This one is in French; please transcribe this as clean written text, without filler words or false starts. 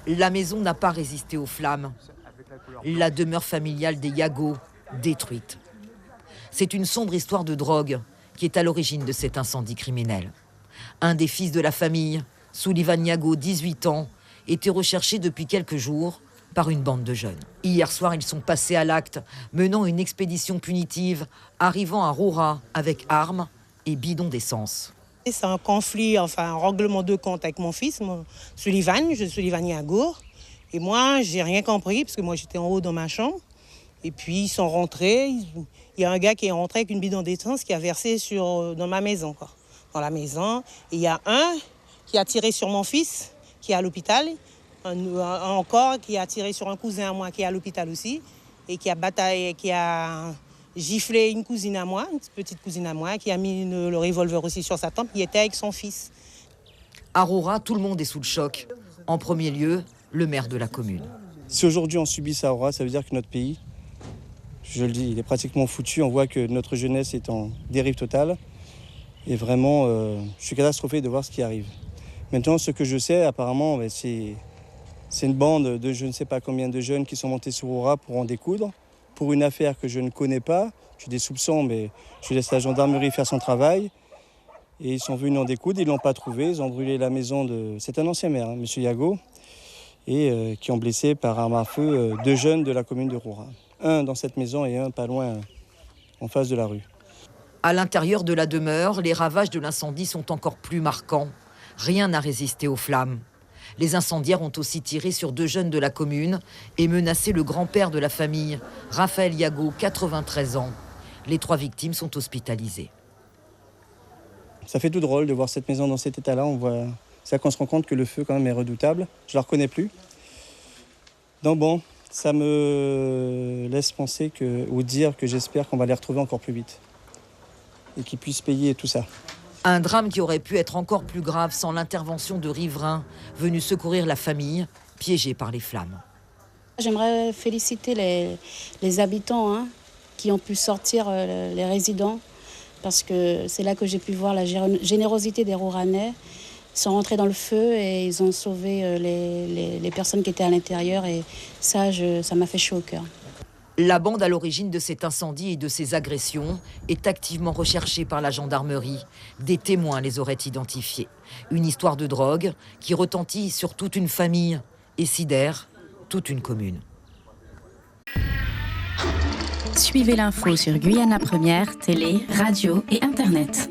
La maison n'a pas résisté aux flammes. La demeure familiale des Yago, détruite. C'est une sombre histoire de drogue qui est à l'origine de cet incendie criminel. Un des fils de la famille, Sullivan Yago, 18 ans, était recherché depuis quelques jours par une bande de jeunes. Hier soir, ils sont passés à l'acte, menant une expédition punitive, arrivant à Roura avec armes et bidons d'essence. C'est un conflit, enfin un règlement de compte avec mon fils, Sullivan Yago. Et moi, j'ai rien compris, parce que moi j'étais en haut dans ma chambre. Et puis ils sont rentrés. Il y a un gars qui est rentré avec une bidon d'essence qui a versé dans ma maison, quoi. Dans la maison. Et il y a un qui a tiré sur mon fils, qui est à l'hôpital. Un encore qui a tiré sur un cousin à moi qui est à l'hôpital aussi. Et qui a bataillé, qui a giflé une cousine à moi, une petite cousine à moi, qui a mis le revolver aussi sur sa tempe. Il était avec son fils. À Roura, tout le monde est sous le choc. En premier lieu, le maire de la commune. Si aujourd'hui on subit ça à Roura, ça veut dire que notre pays, je le dis, il est pratiquement foutu. On voit que notre jeunesse est en dérive totale. Et vraiment, je suis catastrophé de voir ce qui arrive. Maintenant, ce que je sais, apparemment, c'est une bande de je ne sais pas combien de jeunes qui sont montés sur Roura pour en découdre. Pour une affaire que je ne connais pas, j'ai des soupçons, mais je laisse la gendarmerie faire son travail. Et ils sont venus en découdre, ils ne l'ont pas trouvé. Ils ont brûlé la maison de... C'est un ancien maire, M. Yago, et qui ont blessé par arme à feu 2 jeunes de la commune de Roura. Un dans cette maison et un pas loin, en face de la rue. À l'intérieur de la demeure, les ravages de l'incendie sont encore plus marquants. Rien n'a résisté aux flammes. Les incendiaires ont aussi tiré sur 2 jeunes de la commune et menacé le grand-père de la famille, Raphaël Yago, 93 ans. Les 3 victimes sont hospitalisées. Ça fait tout drôle de voir cette maison dans cet état-là. C'est là qu'on se rend compte que le feu quand même est redoutable. Je ne la reconnais plus. Donc bon, ça me laisse penser ou dire que j'espère qu'on va les retrouver encore plus vite. Et qu'ils puissent payer tout ça. Un drame qui aurait pu être encore plus grave sans l'intervention de riverains venus secourir la famille, piégée par les flammes. J'aimerais féliciter les habitants qui ont pu sortir, les résidents, parce que c'est là que j'ai pu voir la générosité des Rouranais. Ils sont rentrés dans le feu et ils ont sauvé les personnes qui étaient à l'intérieur, et ça m'a fait chaud au cœur. La bande à l'origine de cet incendie et de ces agressions est activement recherchée par la gendarmerie. Des témoins les auraient identifiés. Une histoire de drogue qui retentit sur toute une famille et sidère toute une commune. Suivez l'info sur Guyana Première, télé, radio et internet.